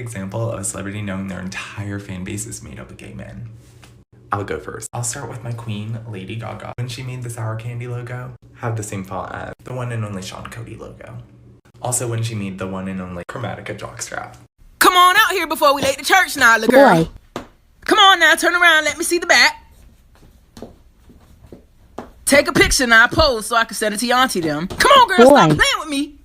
example of a celebrity knowing their entire fan base is made up of gay men. I'll go first. I'll start with my queen, Lady Gaga. When she made the sour candy logo, had the same font as the one and only Sean Cody logo. Also when she made the one and only Chromatica jockstrap. Come on out here before we late to church now, little girl. Come on now, turn around, let me see the back. Take a picture now, pose so I can send it to your auntie them. Come on, girl, stop playing with me.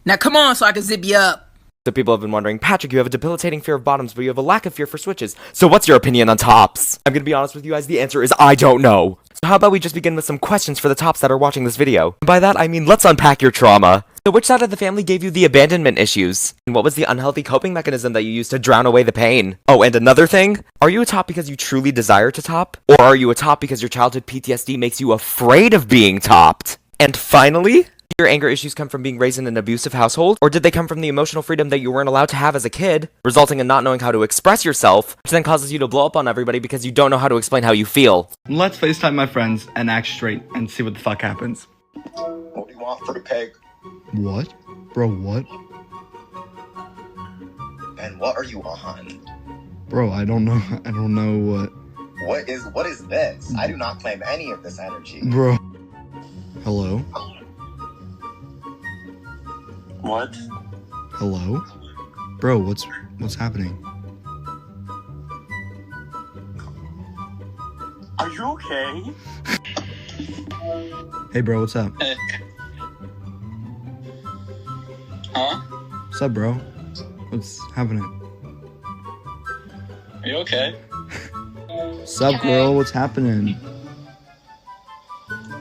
Now come on so I can zip you up. So people have been wondering, Patrick, you have a debilitating fear of bottoms, but you have a lack of fear for switches. So what's your opinion on tops? I'm gonna be honest with you guys, the answer is I don't know. So how about we just begin with some questions for the tops that are watching this video? And by that, I mean let's unpack your trauma. So which side of the family gave you the abandonment issues? And what was the unhealthy coping mechanism that you used to drown away the pain? Oh, and another thing? Are you a top because you truly desire to top? Or are you a top because your childhood PTSD makes you afraid of being topped? And finally, your anger issues come from being raised in an abusive household? Or did they come from the emotional freedom that you weren't allowed to have as a kid, resulting in not knowing how to express yourself, which then causes you to blow up on everybody because you don't know how to explain how you feel? Let's FaceTime my friends and act straight and see what the fuck happens. What do you want for the peg? What? Bro, what? And what are you on? Bro, I don't know. I don't know what. What is this? I do not claim any of this energy. Bro. Hello? What? Hello? Bro, what's happening? Are you okay? Hey bro, what's up? Hey. Huh? What's up, bro? What's happening? Are you okay? What's up, girl? What's happening?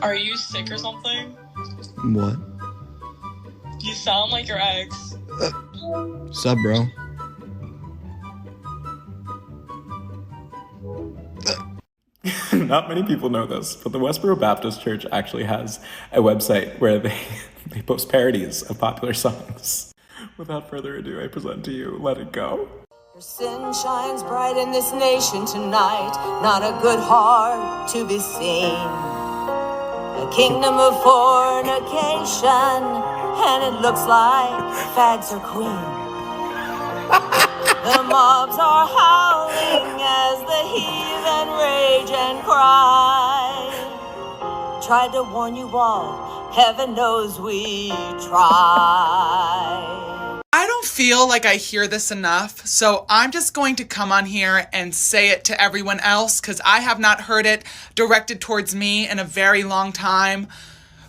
Are you sick or something? What? You sound like your ex. What's up, bro? Not many people know this, but the Westboro Baptist Church actually has a website where they post parodies of popular songs. Without further ado, I present to you Let It Go. Your sin shines bright in this nation tonight, not a good heart to be seen. A kingdom of fornication, and it looks like fags are queen. The mobs are howling as the heathen rage and cry. Tried to warn you all, heaven knows we try. I don't feel like I hear this enough, so I'm just going to come on here and say it to everyone else because I have not heard it directed towards me in a very long time.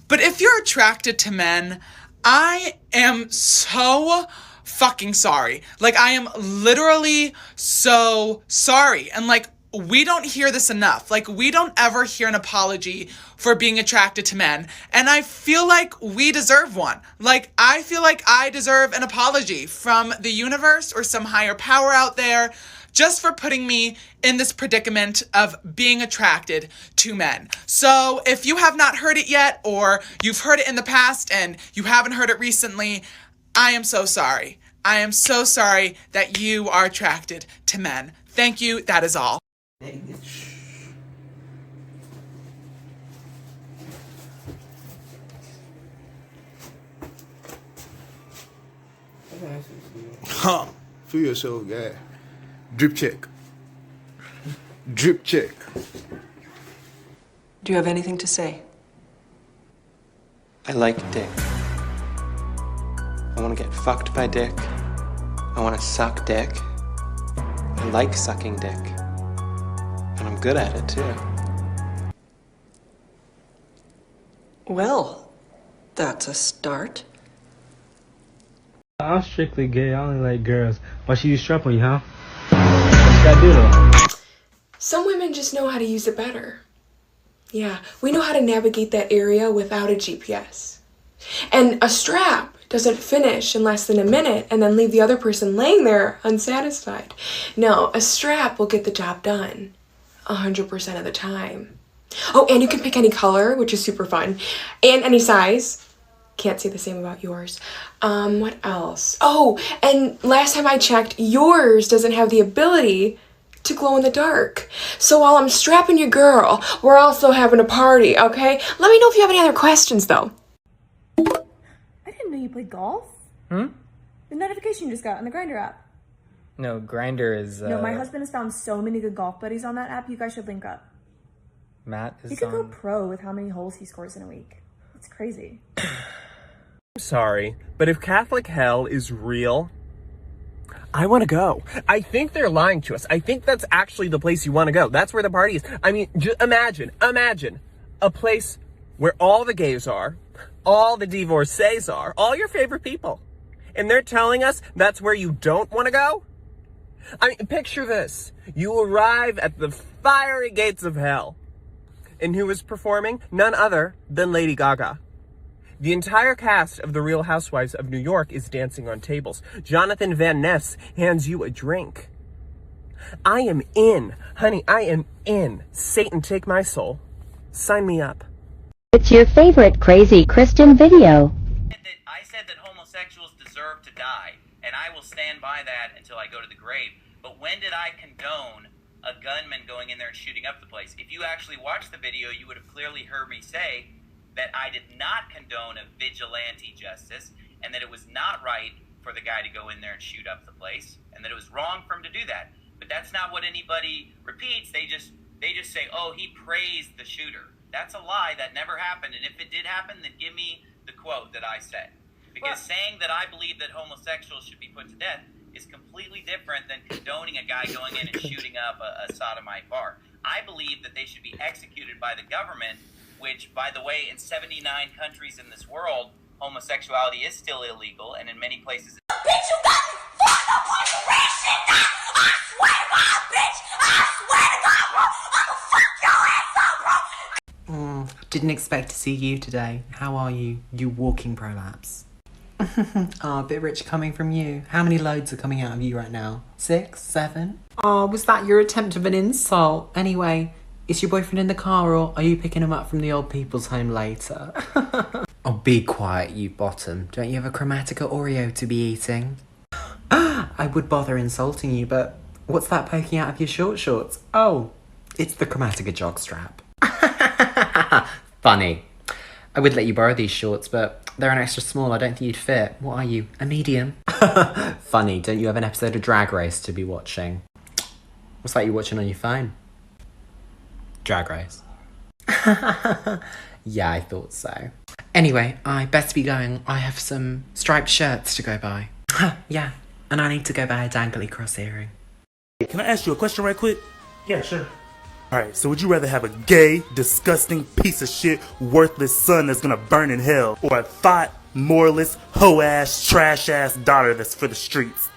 But if you're attracted to men, I am so fucking sorry. Like, I am literally so sorry. And like, we don't hear this enough. Like, we don't ever hear an apology for being attracted to men. And I feel like we deserve one. Like, I feel like I deserve an apology from the universe or some higher power out there just for putting me in this predicament of being attracted to men. So if you have not heard it yet, or you've heard it in the past and you haven't heard it recently, I am so sorry. I am so sorry that you are attracted to men. Thank you. That is all. Huh. Feel yourself, yeah. Drip check. Drip check. Do you have anything to say? I like dick. I want to get fucked by dick. I want to suck dick. I like sucking dick. And I'm good at it too. Well, that's a start. I'm strictly gay. I only like girls. Why should you strap on you, huh? What you gotta do though? Some women just know how to use it better. Yeah, we know how to navigate that area without a GPS. And a strap doesn't finish in less than a minute and then leave the other person laying there unsatisfied. No, a strap will get the job done 100% of the time. Oh, and you can pick any color, which is super fun, and any size. Can't say the same about yours. What else? Oh, and last time I checked, yours doesn't have the ability to glow in the dark. So while I'm strapping your girl, we're also having a party, okay? Let me know if you have any other questions, though. I didn't know you played golf. The notification you just got on the Grindr app. No, Grindr is, No, my husband has found so many good golf buddies on that app. You guys should link up. Matt is He could go pro with how many holes he scores in a week. It's crazy. I'm sorry, but if Catholic hell is real, I want to go. I think they're lying to us. I think that's actually the place you want to go. That's where the party is. I mean, imagine a place where all the gays are, all the divorcees are, all your favorite people. And they're telling us that's where you don't want to go? I mean, picture this. You arrive at the fiery gates of hell. And who is performing? None other than Lady Gaga. The entire cast of The Real Housewives of New York is dancing on tables. Jonathan Van Ness hands you a drink. I am in. Honey, I am in. Satan, take my soul. Sign me up. It's your favorite crazy Christian video. I said that homosexuals deserve to die, and I will stand by that until I go to the grave. But when did I condone a gunman going in there and shooting up the place? If you actually watched the video, you would have clearly heard me say that I did not condone a vigilante justice, and that it was not right for the guy to go in there and shoot up the place, and that it was wrong for him to do that. But that's not what anybody repeats. They just say, oh, he praised the shooter. That's a lie. That never happened. And if it did happen, then give me the quote that I said. Because saying that I believe that homosexuals should be put to death is completely different than condoning a guy going in and shooting up a sodomite bar. I believe that they should be executed by the government, which, by the way, in 79 countries in this world, homosexuality is still illegal, and in many places... Bitch, you got me fucked up on your rash shit now! I swear to God, bitch! I swear to God, bro! I'ma fuck your ass up, bro! Didn't expect to see you today. How are you? You walking prolapse. A bit rich coming from you. How many loads are coming out of you right now? 6? 7? Oh, was that your attempt of an insult? Anyway, is your boyfriend in the car, or are you picking him up from the old people's home later? Oh, be quiet, you bottom. Don't you have a Chromatica Oreo to be eating? I would bother insulting you, but what's that poking out of your short shorts? Oh, it's the Chromatica jockstrap. Funny. I would let you borrow these shorts, but they're an extra small. I don't think you'd fit. What are you, a medium? Funny, don't you have an episode of Drag Race to be watching? What's that you're watching on your phone? Drag Race. Yeah, I thought so. Anyway, I best be going. I have some striped shirts to go buy. Yeah, and I need to go buy a dangly cross earring. Can I ask you a question right quick? Yeah, sure. Alright, so would you rather have a gay, disgusting, piece of shit, worthless son that's gonna burn in hell, or a thought, moralist, hoe-ass, trash-ass daughter that's for the streets?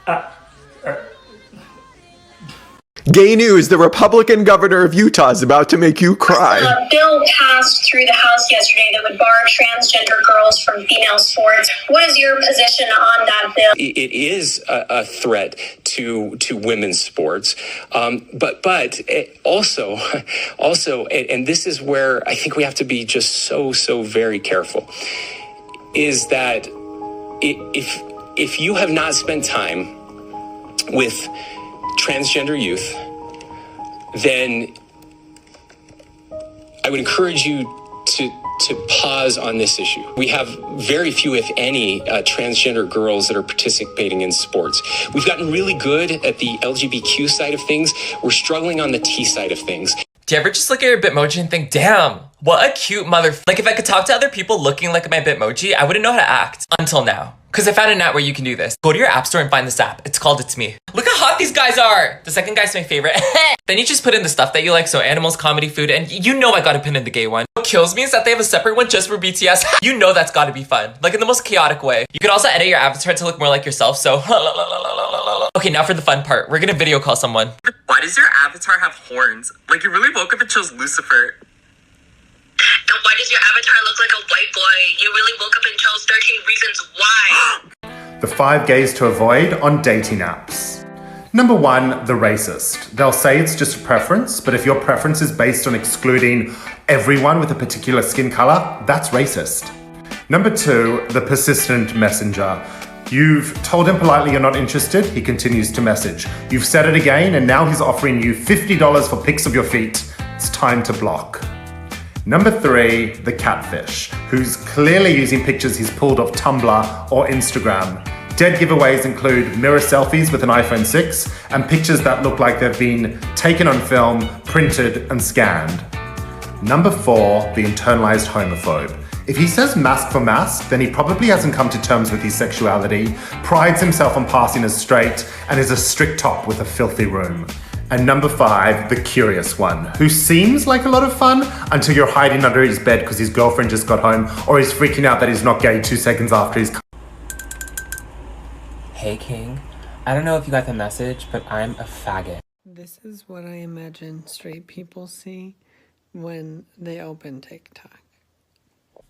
Gay news, the Republican governor of Utah is about to make you cry. A bill passed through the House yesterday that would bar transgender girls from female sports. What is your position on that bill? It is a threat to women's sports, but also, and this is where I think we have to be just so very careful, is that if you have not spent time with transgender youth, then I would encourage you to pause on this issue. We have very few, if any, transgender girls that are participating in sports. We've gotten really good at the LGBTQ side of things. We're struggling on the T side of things. Do you ever just look at your Bitmoji and think, damn, what a cute Like, if I could talk to other people looking like my Bitmoji, I wouldn't know how to act. Until now. Because I found an app where you can do this. Go to your app store and find this app. It's called It's Me. Look how hot these guys are! The second guy's my favorite. Then you just put in the stuff that you like, so animals, comedy, food, and you know I gotta pin in the gay one. What kills me is that they have a separate one just for BTS. You know that's gotta be fun. Like, in the most chaotic way. You could also edit your avatar to look more like yourself, so... Okay, now for the fun part. We're gonna video call someone. Why does your avatar have horns? Like, you really woke up and chose Lucifer. And why does your avatar look like a white boy? You really woke up and chose 13 reasons why. The 5 gays to avoid on dating apps. Number 1, the racist. They'll say it's just a preference, but if your preference is based on excluding everyone with a particular skin color, that's racist. Number 2, the persistent messenger. You've told him politely you're not interested, he continues to message. You've said it again, and now he's offering you $50 for pics of your feet. It's time to block. Number 3, the catfish, who's clearly using pictures he's pulled off Tumblr or Instagram. Dead giveaways include mirror selfies with an iPhone 6 and pictures that look like they've been taken on film, printed, and scanned. Number 4, the internalized homophobe. If he says mask for mask, then he probably hasn't come to terms with his sexuality, prides himself on passing as straight, and is a strict top with a filthy room. And number 5, the curious one, who seems like a lot of fun until you're hiding under his bed because his girlfriend just got home, or he's freaking out that he's not gay 2 seconds after he's... Hey King, I don't know if you got the message, but I'm a faggot. This is what I imagine straight people see when they open TikTok.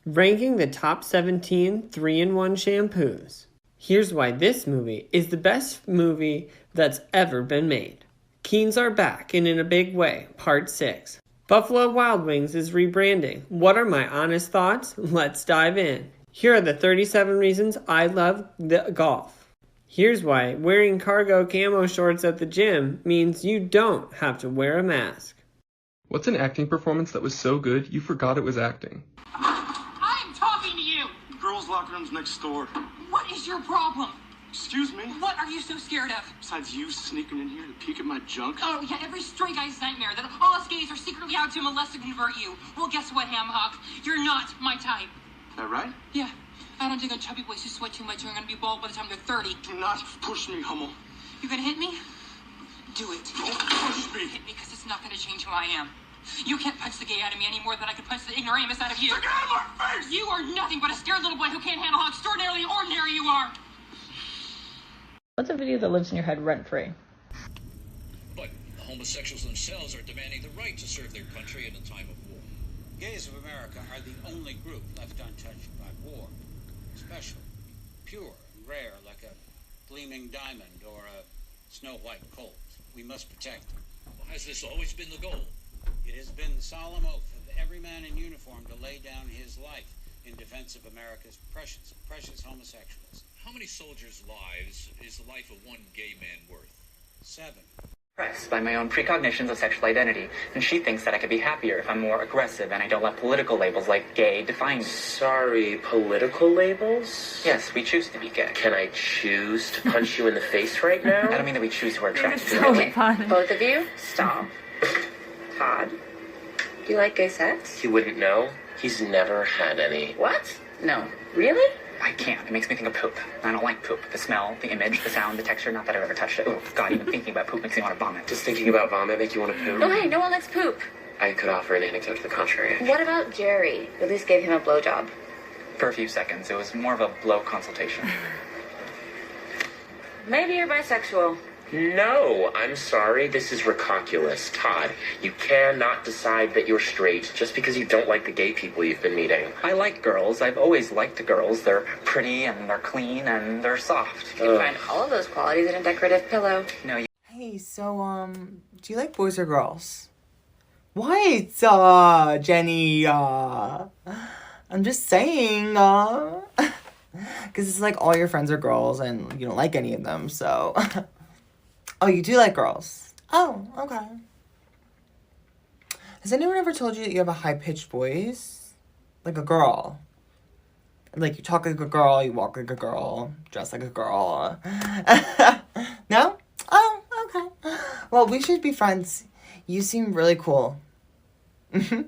Ranking the top 17 3-in-1 shampoos. Here's why this movie is the best movie that's ever been made. Keens are back and in a big way, part 6. Buffalo Wild Wings is rebranding. What are my honest thoughts? Let's dive in. Here are the 37 reasons I love the golf. Here's why wearing cargo camo shorts at the gym means you don't have to wear a mask. What's an acting performance that was so good you forgot it was acting? I'm talking to you! Girls' locker room's next door. What is your problem? Excuse me? What are you so scared of? Besides you sneaking in here to peek at my junk? Oh, yeah, every stray guy's nightmare that all us gays are secretly out to molest and convert you. Well, guess what, Hamhock? You're not my type. That right? Yeah. I don't think on chubby boys who sweat too much are gonna be bald by the time they're 30. Do not push me, Hummel. You gonna hit me? Do it. Don't push me. Hit me, because it's not gonna change who I am. You can't punch the gay out of me any more than I could punch the ignoramus out of you. Get out of my face! You are nothing but a scared little boy who can't handle how extraordinarily ordinary you are. What's a video that lives in your head rent-free? But homosexuals themselves are demanding the right to serve their country in a time of war. Gays of America are the only group left untouched by war. Special, pure, and rare, like a gleaming diamond or a snow-white colt. We must protect them. Well, has this always been the goal? It has been the solemn oath of every man in uniform to lay down his life in defense of America's precious, precious homosexuals. How many soldiers' lives is the life of one gay man worth? 7. Impressed by my own precognitions of sexual identity, and she thinks that I could be happier if I'm more aggressive and I don't let political labels like gay define me. Sorry, political labels? Yes, we choose to be gay. Can I choose to punch you in the face right now? I don't mean that we choose who we're attracted to. So funny. Both of you, stop. Todd, do you like gay sex? He wouldn't know. He's never had any. What? No. Really? I can't. It makes me think of poop. I don't like poop. The smell, the image, the sound, the texture. Not that I've ever touched it. Oh, God, even thinking about poop makes me want to vomit. Does thinking about vomit make you want to poop? No, hey, no one likes poop. I could offer an anecdote to the contrary. What about Jerry? You at least gave him a blowjob. For a few seconds. It was more of a blow consultation. Maybe you're bisexual. No, I'm sorry. This is recalculous, Todd. You cannot decide that you're straight just because you don't like the gay people you've been meeting. I like girls. I've always liked the girls. They're pretty and they're clean and they're soft. You can find all of those qualities in a decorative pillow. No, you... Hey, so, do you like boys or girls? What? Jenny, I'm just saying, because it's like all your friends are girls and you don't like any of them, so... Oh, you do like girls? Oh, okay. Has anyone ever told you that you have a high-pitched voice? Like a girl. Like, you talk like a girl, you walk like a girl, dress like a girl. No? Oh, okay. Well, we should be friends. You seem really cool. Okay,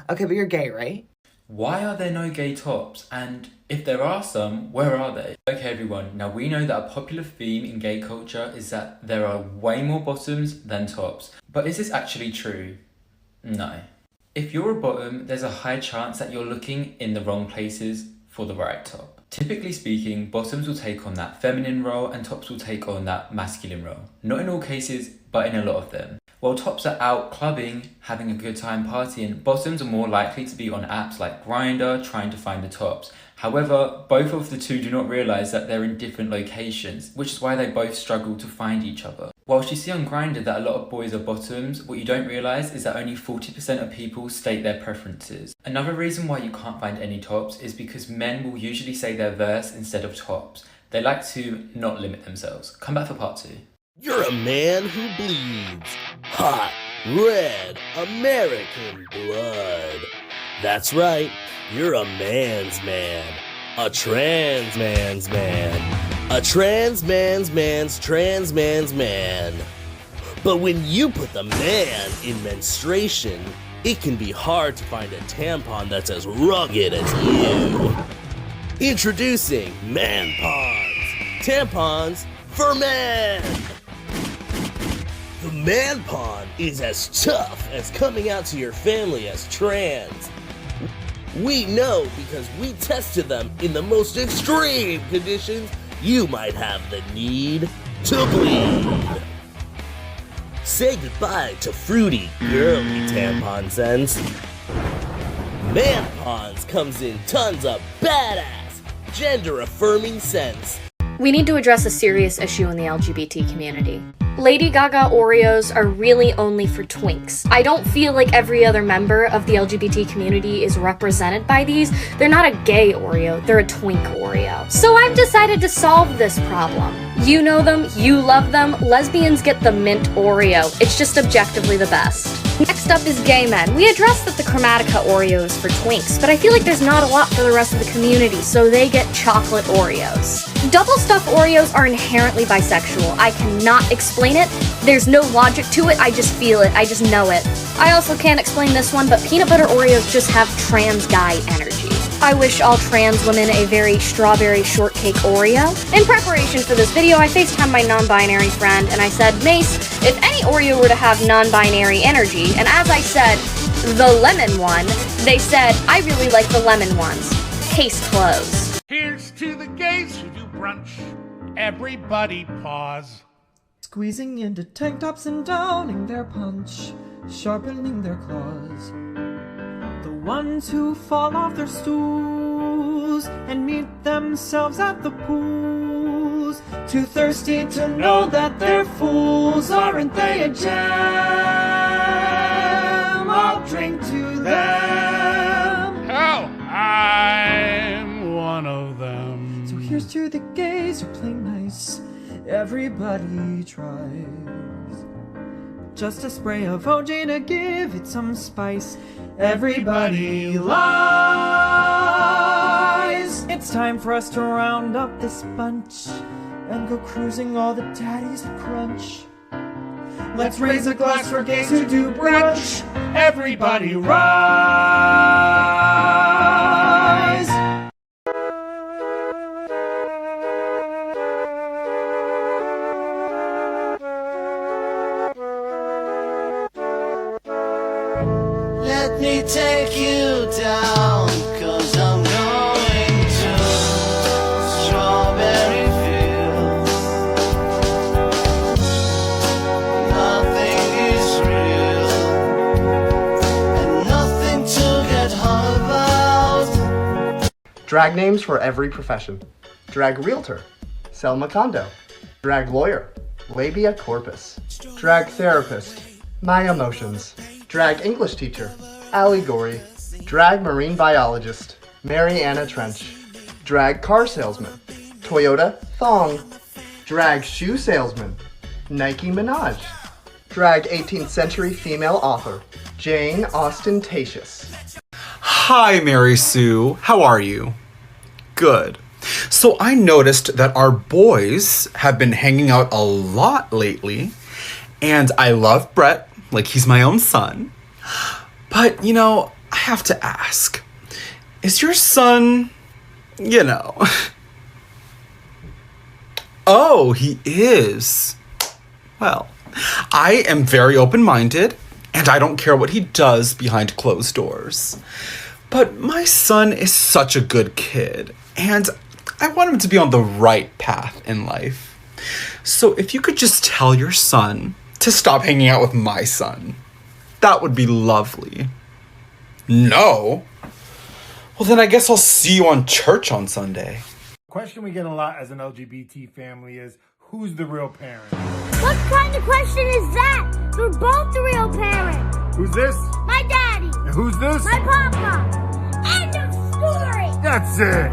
but you're gay, right? Why are there no gay tops? And if there are some, where are they? Okay everyone, now we know that a popular theme in gay culture is that there are way more bottoms than tops. But is this actually true? No. If you're a bottom, there's a high chance that you're looking in the wrong places for the right top. Typically speaking, bottoms will take on that feminine role and tops will take on that masculine role. Not in all cases, but in a lot of them. While tops are out clubbing, having a good time partying, bottoms are more likely to be on apps like Grindr, trying to find the tops. However, both of the two do not realise that they're in different locations, which is why they both struggle to find each other. Whilst you see on Grindr that a lot of boys are bottoms, what you don't realise is that only 40% of people state their preferences. Another reason why you can't find any tops is because men will usually say their verse instead of tops. They like to not limit themselves. Come back for part 2. You're a man who bleeds hot, red, American blood. That's right, you're a man's man. A trans man's man. A trans man's trans man's man. But when you put the man in menstruation, it can be hard to find a tampon that's as rugged as you. Introducing Man-Pons. Tampons for men. The Man-Pon is as tough as coming out to your family as trans. We know because we tested them in the most extreme conditions you might have the need to bleed. Say goodbye to fruity, girly tampon scents. Man-Pons comes in tons of badass, gender-affirming scents. We need to address a serious issue in the LGBT community. Lady Gaga Oreos are really only for twinks. I don't feel like every other member of the LGBT community is represented by these. They're not a gay Oreo, they're a twink Oreo. So I've decided to solve this problem. You know them, you love them, lesbians get the mint Oreo. It's just objectively the best. Next up is gay men. We addressed that the Chromatica Oreo is for twinks, but I feel like there's not a lot for the rest of the community, so they get chocolate Oreos. Double stuffed Oreos are inherently bisexual. I cannot explain it. There's no logic to it. I just feel it. I just know it. I also can't explain this one, but peanut butter Oreos just have trans guy energy. I wish all trans women a very strawberry shortcake Oreo. In preparation for this video, I FaceTimed my non-binary friend and I said, Mace, if any Oreo were to have non-binary energy, and as I said, the lemon one, they said, I really like the lemon ones. Case closed. Here's to the gays who do brunch. Everybody pause. Squeezing into tank tops and downing their punch, sharpening their claws. The ones who fall off their stools and meet themselves at the pools. Too thirsty to know that they're fools, aren't they a gem? I'll drink to them. Hell, I'm one of them. So here's to the gays who play nice. Everybody tries. Just a spray of OJ to give it some spice. Everybody lies. It's time for us to round up this bunch and go cruising all the daddies that crunch. Let's raise a glass for gays who do brunch. Everybody rise. Let me take you down, 'cause I'm going to strawberry fields. Nothing is real, and nothing to get hung about. Drag names for every profession. Drag realtor, Selma Kondo. Drag lawyer, Labia Corpus. Drag therapist, My Emotions. Drag English teacher, Allie Gorey. Drag marine biologist, Mary Anna Trench. Drag car salesman, Toyota Thong. Drag shoe salesman, Nike Minaj. Drag 18th century female author, Jane Ostentatious. Hi, Mary Sue. How are you? Good. So I noticed that our boys have been hanging out a lot lately, and I love Brett like he's my own son. But, you know, I have to ask, is your son, you know... Oh, he is. Well, I am very open-minded, and I don't care what he does behind closed doors. But my son is such a good kid, and I want him to be on the right path in life. So if you could just tell your son to stop hanging out with my son, that would be lovely. No? Well, then I guess I'll see you on church on Sunday. The question we get a lot as an LGBT family is, who's the real parent? What kind of question is that? We're both the real parent. Who's this? My daddy. And who's this? My papa. End of story. That's it.